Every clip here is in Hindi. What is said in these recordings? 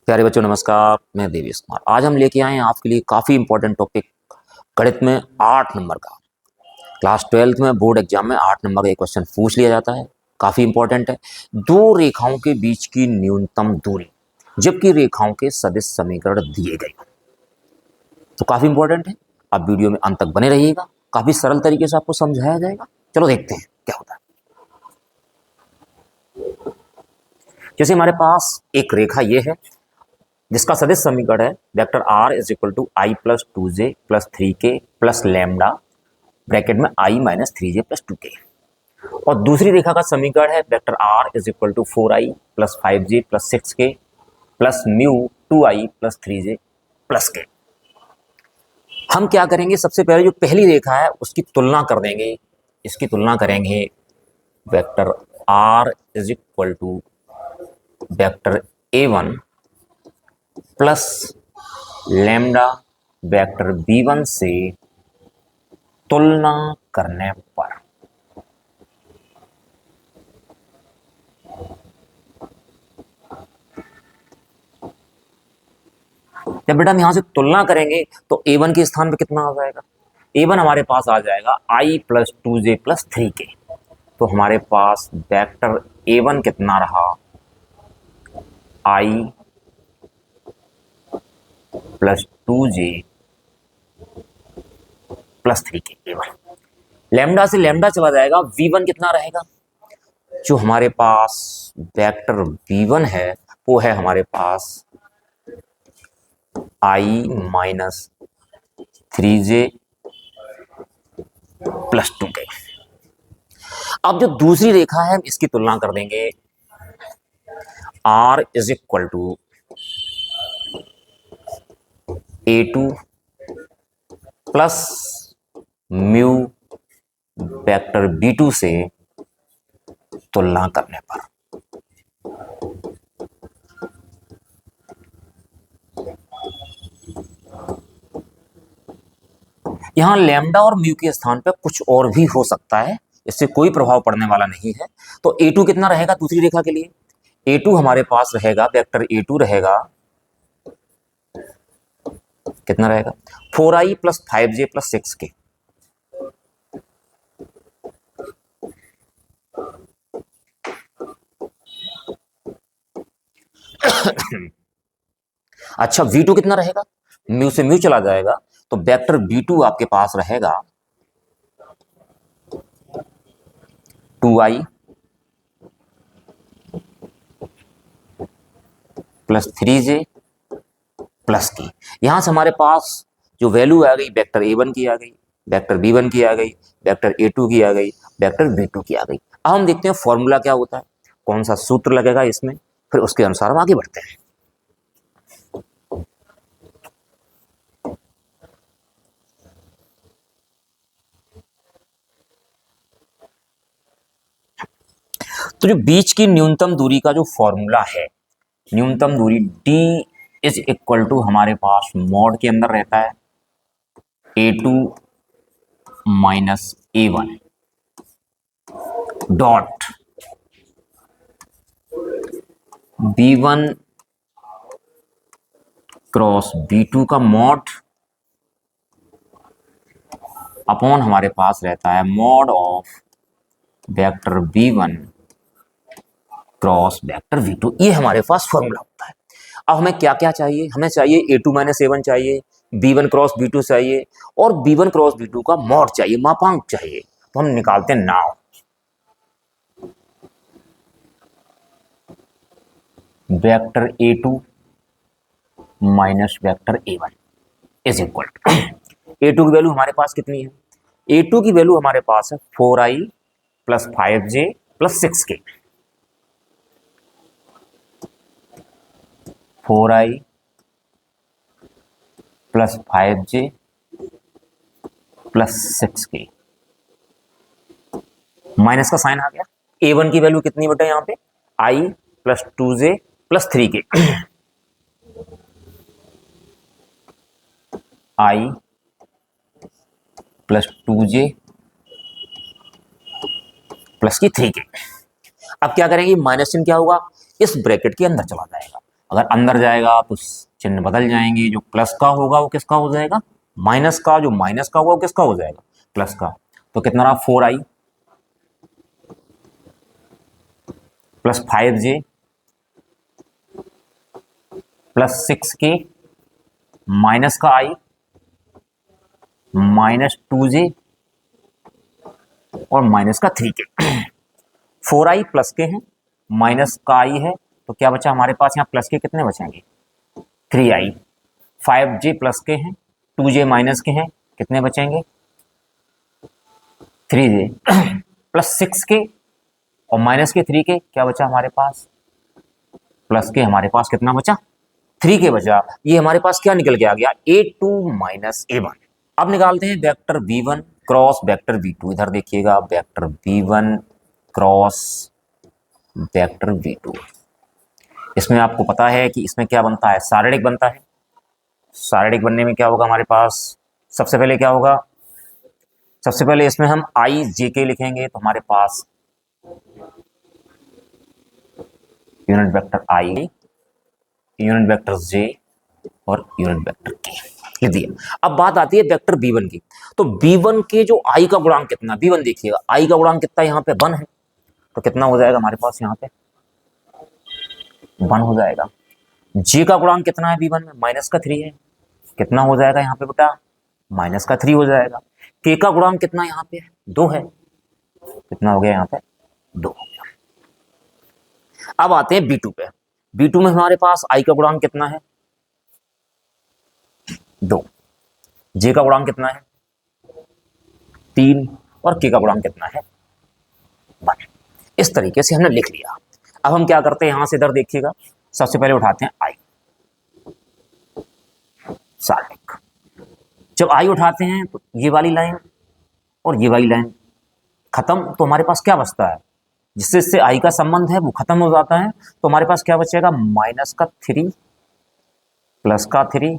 प्यारे बच्चों नमस्कार। मैं देवेश कुमार। आज हम लेके आए हैं आपके लिए काफ़ी इंपॉर्टेंट टॉपिक, गणित में 8 नंबर का। क्लास 12th में बोर्ड एग्जाम में 8 नंबर का एक क्वेश्चन पूछ लिया जाता है, काफ़ी इंपॉर्टेंट है। दो रेखाओं के बीच की न्यूनतम दूरी जबकि रेखाओं के सदिश समीकरण दिए गए, तो काफ़ी इंपॉर्टेंट है। आप वीडियो में अंत तक बने रहिएगा, काफ़ी सरल तरीके से आपको समझाया जाएगा। चलो देखते हैं क्या होता है। जैसे हमारे पास एक रेखा ये है जिसका सदिश समीकरण है vector r is equal to i plus 2j plus 3k plus lambda bracket में i minus 3j plus 2k। और दूसरी रेखा का समीकरण है vector r is equal to 4i plus 5j plus 6k plus mu 2i plus 3j plus k। हम क्या करेंगे, सबसे पहले जो पहली रेखा है उसकी तुलना कर देंगे। इसकी तुलना करेंगे vector r is equal to vector a1 plus lambda vector b1 से तुलना करने पर जब बेटा हम यहां से तुलना करेंगे तो a1 के स्थान पे कितना आ जाएगा, a1 हमारे पास आ जाएगा i plus 2j plus 3k। तो हमारे पास वेक्टर a1 कितना रहा, i plus 2j plus 3k a1। Lambda से लैम्डा चला जाएगा, v1 कितना रहेगा, जो हमारे पास वेक्टर v1 है वो है हमारे पास i minus 3j plus 2k। अब जो दूसरी रेखा है इसकी तुलना कर देंगे, r is equal to a2 plus mu vector b2 से तुलना करने पर यहां लैम्डा और म्यू के स्थान पर कुछ और भी हो सकता है, इससे कोई प्रभाव पड़ने वाला नहीं है। तो a2 कितना रहेगा दूसरी रेखा के लिए, a2 हमारे पास रहेगा, वेक्टर a2 रहेगा, कितना रहेगा 4i plus 5j plus 6k। अच्छा v2 कितना रहेगा, म्यू से म्यू चला जाएगा, तो वेक्टर b2 आपके पास रहेगा 2i प्लस 3j प्लस की। यहां से हमारे पास जो वैल्यू आ गई वेक्टर a1 की आ गई, वेक्टर b1 की आ गई, वेक्टर a2 की आ गई, वेक्टर b2 की आ गई। अब हम देखते हैं फॉर्मूला क्या होता है, कौन सा सूत्र लगेगा इसमें, फिर उसके अनुसार हम आगे बढ़ते हैं। तो जो बीच की न्यूनतम दूरी का जो फॉर्मूला है, न्यूनतम दूरी d इज इक्वल टू हमारे पास मॉड के अंदर रहता है a2 minus a1 dot b1 cross b2 का मॉड अपॉन हमारे पास रहता है mod of vector b1 cross vector v2। ये हमारे पास फॉर्मूला होता है। अब हमें क्या क्या चाहिए, हमें चाहिए a2 माइनस a1 चाहिए, b1 क्रॉस b2 चाहिए और b1 क्रॉस b2 का मॉड चाहिए, मापांक चाहिए। तो हम निकालते हैं now. Vector a2 minus vector a1 is equal to a2 की वैल्यू हमारे पास कितनी है, a2 की वैल्यू हमारे पास है 4i plus 5j plus 6k। 4i plus 5j plus 6k, minus का साइन आ गया। a1 की वैल्यू कितनी बेटा यहाँ पे i plus 2j plus 3k i plus 2j plus की 3k। अब क्या करेंगे, माइनस चिन्ह क्या होगा, इस ब्रैकेट के अंदर चला जाएगा। अगर अंदर जाएगा तो चिन्ह बदल जाएंगे, जो प्लस का होगा वो किसका हो जाएगा, माइनस का, जो माइनस का होगा वो किसका हो जाएगा, प्लस का। तो कितना रहा, 4i plus 5j plus 6k minus का i माइनस 2j और माइनस का 3k। 4i प्लस के हैं, माइनस का i है, तो क्या बचा हमारे पास यहाँ प्लस के कितने बचेंगे, 3i। 5j प्लस के हैं, 2j माइनस के हैं, कितने बचेंगे, 3j प्लस 6k और माइनस के 3k, क्या बचा हमारे पास, प्लस के हमारे पास कितना बचा, 3k बचा। ये हमारे पास क्या निकल के आ गया, a2 माइनस a1। अब निकालते हैं vector v1 cross vector v2। इधर देखिएगा, vector v1 cross vector v2। इसमें आपको पता है कि इसमें क्या बनता है, शारीरिक बनता है। शारीरिक बनने में क्या होगा हमारे पास, सबसे पहले क्या होगा, सबसे पहले इसमें हम आई जे के लिखेंगे, तो हमारे पास यूनिट वेक्टर आई, यूनिट वेक्टर जे और यूनिट वेक्टर के लिख दिया। अब बात आती है वेक्टर v1 की। तो v1 के जो i का गुणांक कितना, v1 देखिएगा i का गुणांक कितना, यहाँ पे 1 है, तो कितना हो जाएगा हमारे पास, यहाँ पे 1 हो जाएगा। j का गुणांक कितना है v1 में, माइनस का 3 है, कितना हो जाएगा यहाँ पे बेटा, माइनस का 3 हो जाएगा। k का गुणांक कितना यहाँ पे 2 है, कितना हो गया यहाँ पे 2 हो गया। अब आते हैं b2 पे। b2 में हमारे पास i का गुणांक कितना है, 2, j का गुणांक कितना है 3 और k का गुणांक कितना है 1। इस तरीके से हमने लिख लिया। अब हम क्या करते हैं, यहां से इधर देखिएगा, सबसे पहले उठाते हैं i, सार्वत्रिक। जब i उठाते हैं तो ये वाली लाइन और ये वाली लाइन खत्म, तो हमारे पास क्या बचता है, जिससे इससे i का संबंध है वो खत्म हो जाता है, तो हमारे पास क्या बचेगा, माइनस का 3 प्लस का 3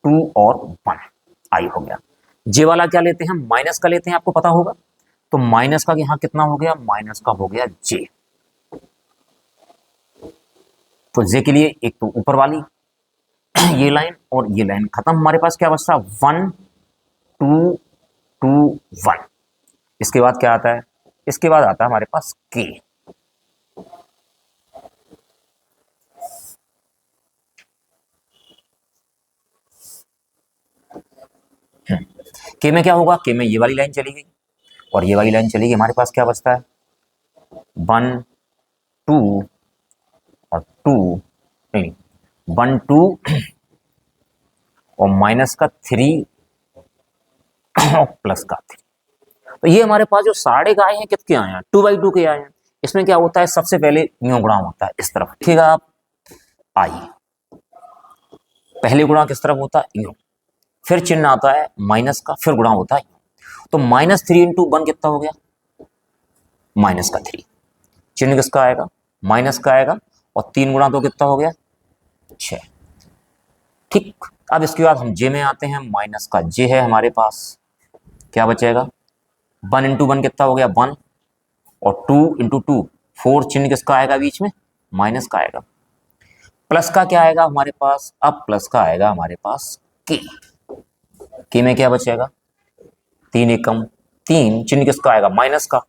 2 और 1 i हो गया। जे वाला क्या लेते हैं, माइनस का लेते हैं, आपको पता होगा। तो माइनस का यहाँ कितना हो गया, माइनस का हो गया जे। तो जे के लिए एक तो ऊपर वाली ये लाइन और ये लाइन खत्म, हमारे पास क्या बचता, 1 2 2 1। इसके बाद क्या आता है, इसके बाद आता है हमारे पास के। के में क्या होगा, के में ये वाली लाइन चली गई और ये वाली लाइन चली गई, हमारे पास क्या बचता है 1 2 और 2 नहीं 1 2 और माइनस का 3 और प्लस का 3। तो ये हमारे पास जो साढ़े आए हैं कितने आए हैं, 2/2 के आए हैं। इसमें क्या होता है, सबसे पहले यूं गुणा होता है, इस तरफ देखिएगा आप, आई पहले गुणा किस तरफ होता है, यूं, फिर चिन्ह आता है माइनस का, फिर गुणा होता है। तो -3 इंटू 1 कितना हो गया, माइनस का 3। चिन्ह किसका आएगा, माइनस का आएगा, और 3 गुणा तो कितना हो गया 6। ठीक, अब इसके बाद हम जे में आते हैं, माइनस का जे है हमारे पास, क्या बचेगा 1 इंटू 1 कितना हो गया 1 और 2 इंटू 2 4, चिन्ह किसका आएगा बीच में, माइनस का आएगा। प्लस का क्या आएगा हमारे पास, अब प्लस का आएगा हमारे पास के में क्या बचेगा 3 एकम 3, चिन्ह किसका आएगा माइनस का,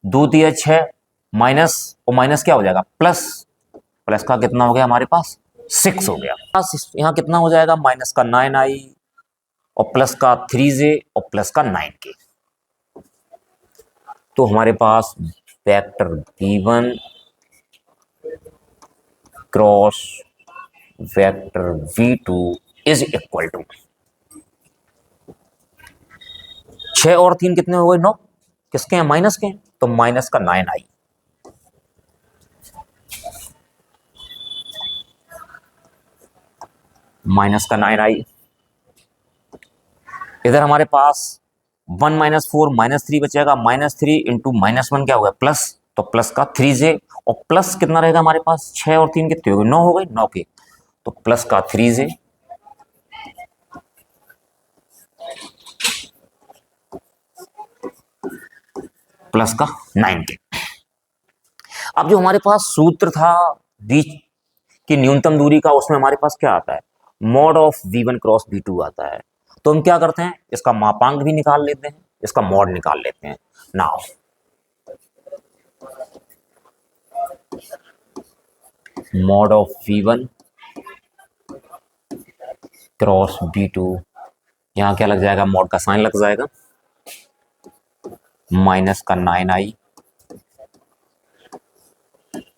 2 दिया 6 माइनस और माइनस क्या हो जाएगा प्लस, प्लस का कितना हो गया हमारे पास 6 हो गया। यहाँ कितना हो जाएगा, माइनस का 9i और प्लस का 3j और प्लस का 9k। तो हमारे पास vector v1 cross vector v2 is equal to 6 और 3 कितने हो गए 9, किसके हैं माइनस के हैं, तो माइनस का 9i माइनस का 9i। इधर हमारे पास 1 - 4 -3 बचेगा, -3 इंटू -1 क्या होगा प्लस, तो प्लस का 3j और प्लस कितना रहेगा हमारे पास 6 और 3 कितने हो गए 9 हो गए 9 के, तो प्लस का 3j प्लस का 9k। अब जो हमारे पास सूत्र था बीच कि न्यूनतम दूरी का, उसमें हमारे पास क्या आता है, mod of v1 cross v2 आता है। तो हम क्या करते हैं, इसका मापांक भी निकाल लेते हैं, इसका मॉड निकाल लेते हैं। Now mod of v1 cross v2, यहां क्या लग जाएगा, मॉड का साइन लग जाएगा, माइनस का 9i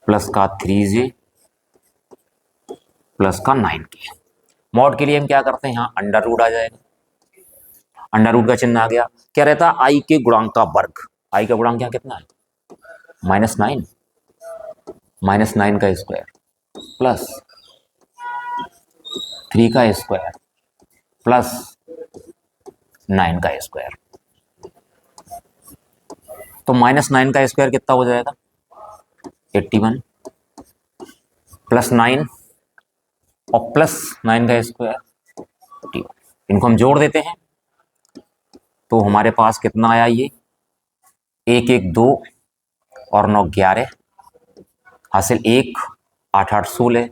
प्लस का 3j प्लस का 9k। मॉड के लिए हम क्या करते हैं, यहां अंडर रूट आ जाएगा, अंडर रूट का चिन्ह आ गया। क्या रहता है, आई के गुणांक का वर्ग, आई का गुणांक यहाँ कितना है, -9, -9 का स्क्वायर प्लस 3 का स्क्वायर प्लस 9 का स्क्वायर। तो -9 का स्क्वायर कितना हो जाएगा, 81 प्लस 9 और प्लस 9 का स्क्वायर 81। इनको हम जोड़ देते हैं तो हमारे पास कितना आया, ये 1 1 2 और 9 11 हासिल 1 8 8 16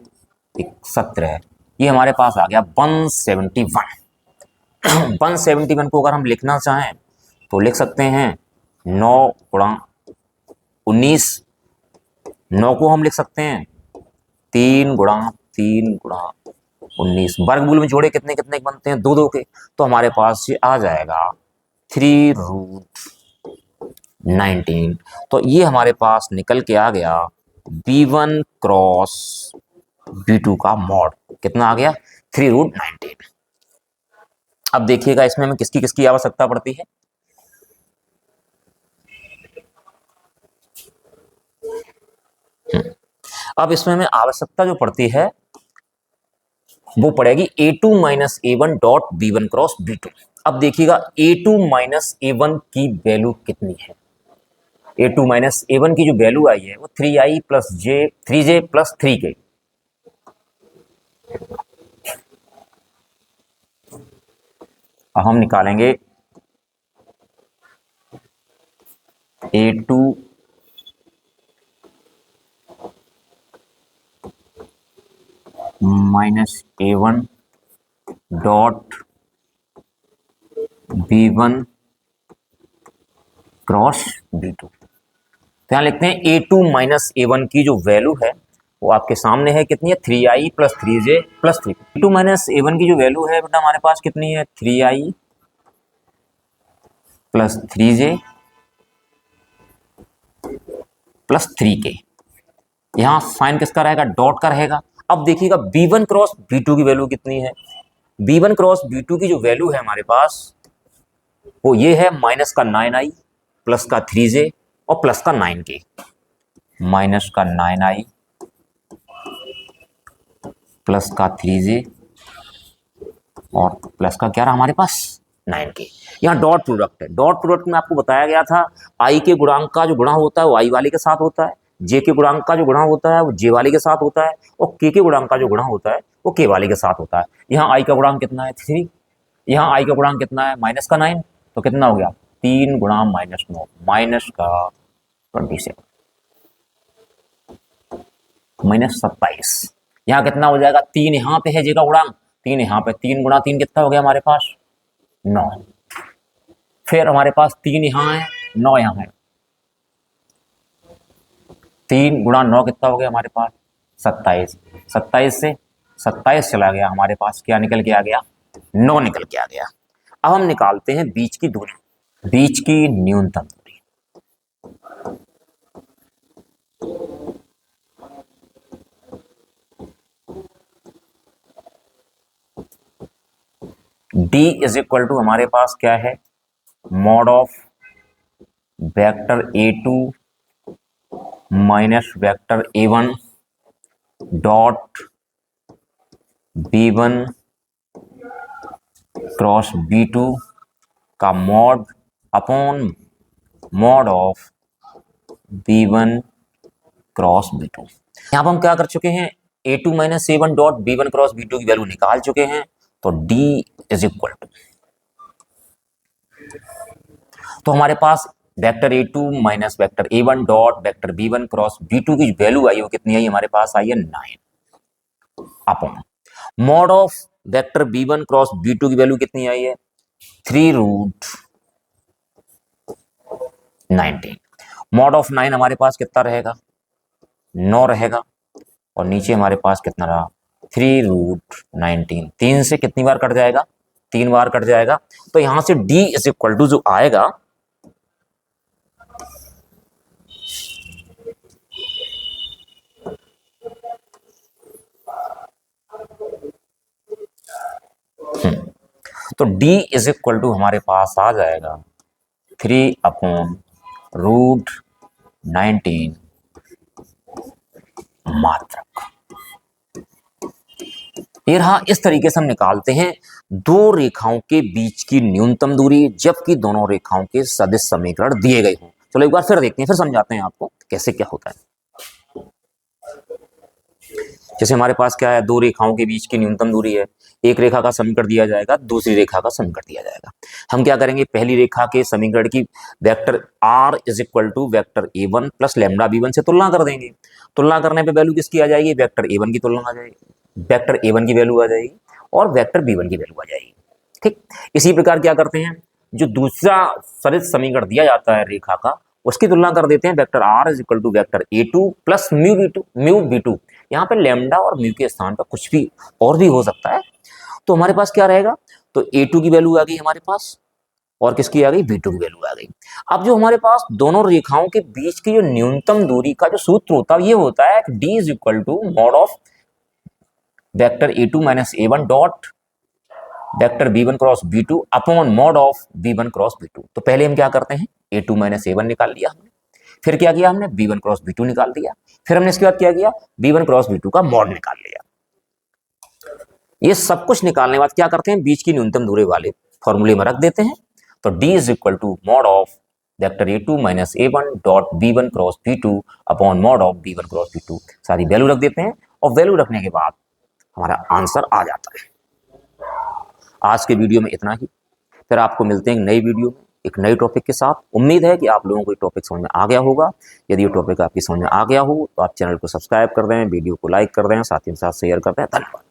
17, ये हमारे पास आ गया 171। 171 को अगर हम लिखना चाहें तो लिख सकते हैं 9 गुणा 19, 9 को हम लिख सकते हैं 3 गुणा 3 गुणा 19, वर्गमूल में जोड़े कितने कितने बनते हैं, 2 2 के। तो हमारे पास ये आ जाएगा 3√19। तो ये हमारे पास निकल के आ गया v1 क्रॉस v2 का मॉड, कितना आ गया, 3√19। अब देखिएगा इसमें हमें किसकी किसकी आवश्यकता पड़ती है। अब इसमें हमें आवश्यकता जो पड़ती है वो पड़ेगी a2 minus a1 dot b1 cross b2। अब देखिएगा a2 माइनस a1 की वैल्यू कितनी है, a2 माइनस a1 की जो वैल्यू आई है वो 3i plus j 3j plus 3k। अब हम निकालेंगे a2 minus a1 dot b1 cross b2। तो यहां लिखते हैं a2 माइनस a1 की जो वैल्यू है वो आपके सामने है, कितनी है, 3i plus 3j plus 3। a2 minus a1 की जो वैल्यू है बेटा हमारे पास कितनी है, 3i plus 3j plus 3k। यहां साइन किसका रहेगा, डॉट का रहेगा। अब देखिएगा b1 क्रॉस b2 की वैल्यू कितनी है, b1 क्रॉस b2 की जो वैल्यू है हमारे पास वो ये है माइनस का 9i प्लस का 3j और प्लस का 9k, माइनस का 9i प्लस का 3j और प्लस का क्या रहा हमारे पास 9k। यहाँ डॉट प्रोडक्ट है, डॉट प्रोडक्ट में आपको बताया गया था आई के गुणांक का जो गुणा होता है वो आई वाले के साथ होता है, जे के गुणांक का जो गुणा होता है वो जे वाले के साथ होता है और के गुणांक का जो गुणा होता है वो के वाले के साथ होता है। यहाँ आई का गुणांक कितना है 3, यहाँ आई का गुणांक कितना है माइनस का 9, तो कितना हो गया 3 गुणा -9 माइनस का 27 माइनस 27। यहाँ कितना हो जाएगा, 3 यहाँ पे है जे का गुणांक, 3 यहाँ पे, 3 गुणा 3 कितना हो गया हमारे पास 9, फिर हमारे पास 3 यहाँ है 9 यहाँ है, 3 गुणा 9 कितना हो गया हमारे पास 27, 27 से 27 चला गया, हमारे पास क्या निकल के आ गया 9 निकल के आ गया। अब हम निकालते हैं बीच की दूरी, बीच की न्यूनतम दूरी। d इज इक्वल टू हमारे पास क्या है, mod of vector a2 minus vector a1 dot b1 cross b2 का mod upon mod of b1 cross b2। यहां पर हम क्या कर चुके हैं, a2 minus a1 dot b1 cross b2 की वैल्यू निकाल चुके हैं। तो d इज इक्वल टू, तो हमारे पास vector a2 minus vector a1 dot vector b1 cross b2 की वैल्यू आई वो कितनी आई हमारे पास आई है 9। Upon mod of vector b1 cross b2 की वैल्यू कितनी आई है 3√19। मॉड ऑफ 9 हमारे पास कितना रहेगा 9 रहेगा और नीचे हमारे पास कितना रहा 3√19। 3 से कितनी बार कट जाएगा 3 बार कट जाएगा। तो यहां से d इज इक्वल टू जो आएगा तो d इज इक्वल टू हमारे पास आ जाएगा 3/√19 मात्रक। ये रहा, इस तरीके से हम निकालते हैं दो रेखाओं के बीच की न्यूनतम दूरी जबकि दोनों रेखाओं के सदिश समीकरण दिए गए हों। चलो एक बार फिर देखते हैं, फिर समझाते हैं आपको कैसे क्या होता है। जैसे हमारे पास क्या है, दो रेखाओं के बीच की न्यूनतम दूरी है, एक रेखा का समीकरण दिया जाएगा, दूसरी रेखा का समीकरण दिया जाएगा। हम क्या करेंगे, पहली रेखा के समीकरण की vector r is equal to vector a1 plus lambda b1 से तुलना कर देंगे। तुलना करने पे वैल्यू किसकी आ जाएगी, वेक्टर a1 की तुलना आ जाएगी, वेक्टर a1 की वैल्यू आ जाएगी और वेक्टर b1 की वैल्यू आ जाएगी। ठीक, इसी प्रकार क्या करते हैं, जो दूसरा सदिश समीकरण दिया जाता है रेखा का, उसकी तुलना कर देते हैं vector r is equal to vector a2 plus mu b2। यहाँ पे लैम्डा और म्यू के स्थान पर कुछ भी और भी हो सकता है। तो हमारे पास क्या रहेगा, तो a2 की वैल्यू आ गई हमारे पास और किसकी आ गई, b2 की वैल्यू आ गई। अब जो हमारे पास दोनों रेखाओं के बीच की जो न्यूनतम दूरी का जो सूत्र होता है, ये होता है d is equal to mod of vector a2 minus a1 dot vector b1 cross b2 upon mod of b1 cross b2। तो पहले हम क्या करते हैं, a2 माइनस a1 निकाल लिया हमने, फिर क्या किया हमने, b1 क्रॉस b2 निकाल दिया, फिर हमने इसके बाद क्या किया, b1 क्रॉस b2 का मॉड निकाल लिया। ये सब कुछ निकालने के बाद क्या करते हैं, बीच की न्यूनतम दूरी वाले फॉर्मूले में रख देते हैं। तो d is equal to mod of vector a2 minus a1 dot b1 cross b2 upon mod of b1 cross b2, सारी वैल्यू रख देते हैं और वैल्यू रखने के बाद हमारा आंसर आ जाता है। आज के वीडियो में इतना ही, फिर आपको मिलते हैं एक नई वीडियो में एक नए टॉपिक के साथ। उम्मीद है कि आप लोगों को ये टॉपिक समझ में आ गया होगा। यदि ये टॉपिक आपकी समझ में आ गया हो तो आप चैनल को सब्सक्राइब कर दें, वीडियो को लाइक कर दें, साथ ही साथ शेयर कर दें। धन्यवाद।